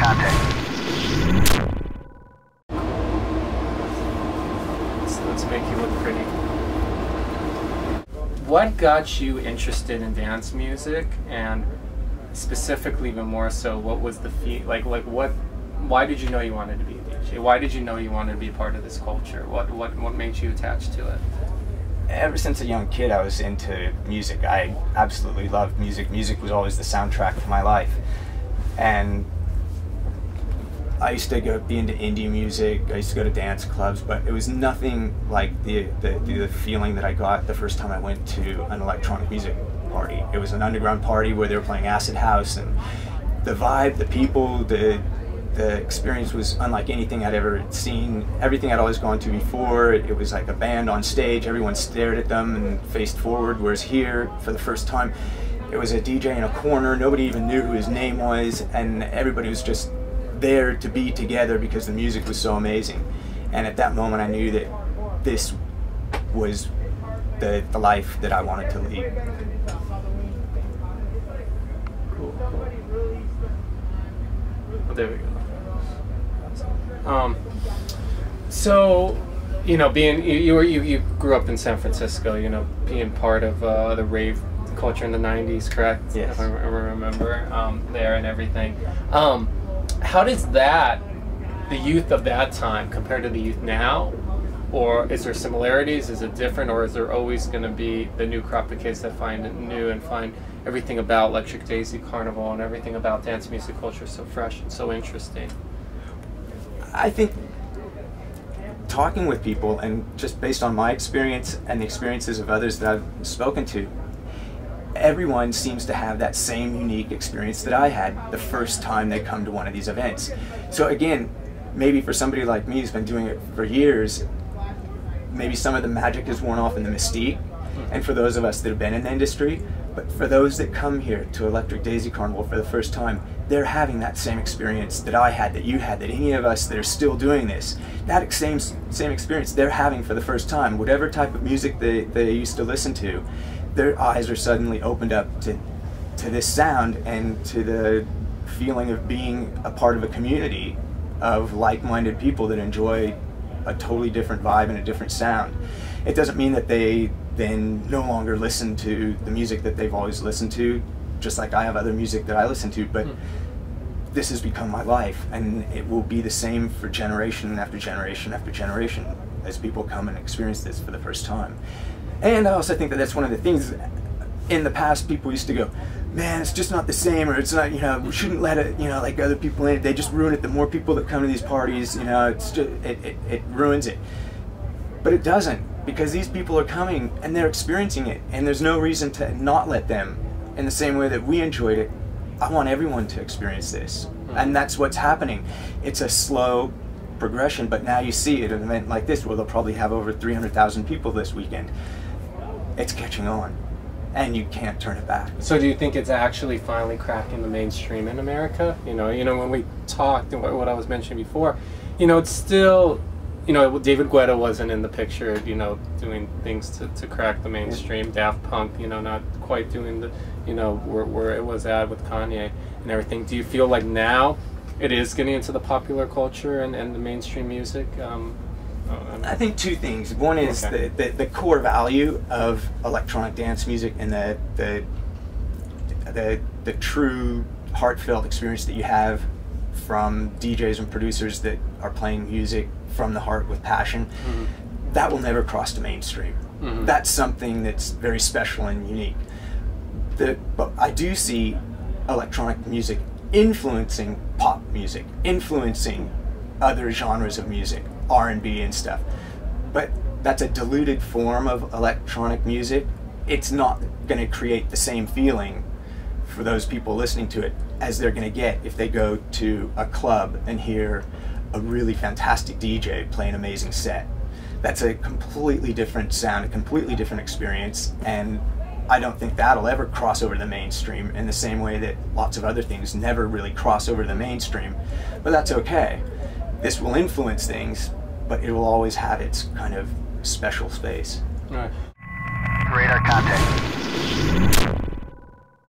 contact. Let's make you look pretty. What got you interested in dance music, and specifically, even more so, what was the why did you know you wanted to be a DJ? Why did you know you wanted to be part of this culture? What made you attached to it? Ever since a young kid, I was into music. I absolutely loved music. Music was always the soundtrack to my life. And I used to be into indie music. I used to go to dance clubs, but it was nothing like the feeling that I got the first time I went to an electronic music party. It was an underground party where they were playing acid house, and the vibe, the people, the experience was unlike anything I'd ever seen. Everything I'd always gone to before, it was like a band on stage, everyone stared at them and faced forward, whereas here, for the first time, it was a DJ in a corner, nobody even knew who his name was, and everybody was just there to be together because the music was so amazing. And at that moment I knew that this was the life that I wanted to lead. Cool. Well, there we go. So, you know, you grew up in San Francisco, you know, being part of the rave culture in the 90s, correct? Yes. If I remember there and everything. How does the youth of that time compare to the youth now? Or is there similarities? Is it different? Or is there always going to be the new crop of kids that find it new and find everything about Electric Daisy Carnival and everything about dance music culture so fresh and so interesting? I think talking with people, and just based on my experience and the experiences of others that I've spoken to, everyone seems to have that same unique experience that I had the first time they come to one of these events. So again, maybe for somebody like me who's been doing it for years, maybe some of the magic is worn off in the mystique, and for those of us that have been in the industry, but for those that come here to Electric Daisy Carnival for the first time, they're having that same experience that I had, that you had, that any of us that are still doing this, that same experience they're having for the first time. Whatever type of music they used to listen to, their eyes are suddenly opened up to this sound and to the feeling of being a part of a community of like-minded people that enjoy a totally different vibe and a different sound. It doesn't mean that they then no longer listen to the music that they've always listened to, just like I have other music that I listen to, but this has become my life, and it will be the same for generation after generation after generation as people come and experience this for the first time. And I also think that that's one of the things. In the past, people used to go, man, it's just not the same, or it's not, you know, we shouldn't let it, you know, like other people in it, they just ruin it. The more people that come to these parties, you know, it's just, it ruins it. But it doesn't, because these people are coming and they're experiencing it, and there's no reason to not let them. In the same way that we enjoyed it, I want everyone to experience this. And that's what's happening. It's a slow progression, but now you see it at an event like this where they'll probably have over 300,000 people this weekend. It's catching on, and you can't turn it back. So do you think it's actually finally cracking the mainstream in America? You know, when we talked and what I was mentioning before, you know, it's still, you know, David Guetta wasn't in the picture, you know, doing things to crack the mainstream. Daft Punk, you know, not quite doing the, you know, where it was at with Kanye and everything. Do you feel like now it is getting into the popular culture and the mainstream music? I think two things. One is the core value of electronic dance music and the true heartfelt experience that you have from DJs and producers that are playing music from the heart with passion. That will never cross the mainstream. That's something that's very special and unique. But I do see electronic music influencing pop music, influencing other genres of music, R&B and stuff. But that's a diluted form of electronic music. It's not going to create the same feeling for those people listening to it as they're going to get if they go to a club and hear a really fantastic DJ play an amazing set. That's a completely different sound, a completely different experience, and I don't think that'll ever cross over the mainstream in the same way that lots of other things never really cross over the mainstream. But that's okay. This will influence things, but it will always have its kind of special space. All right. Radar contact.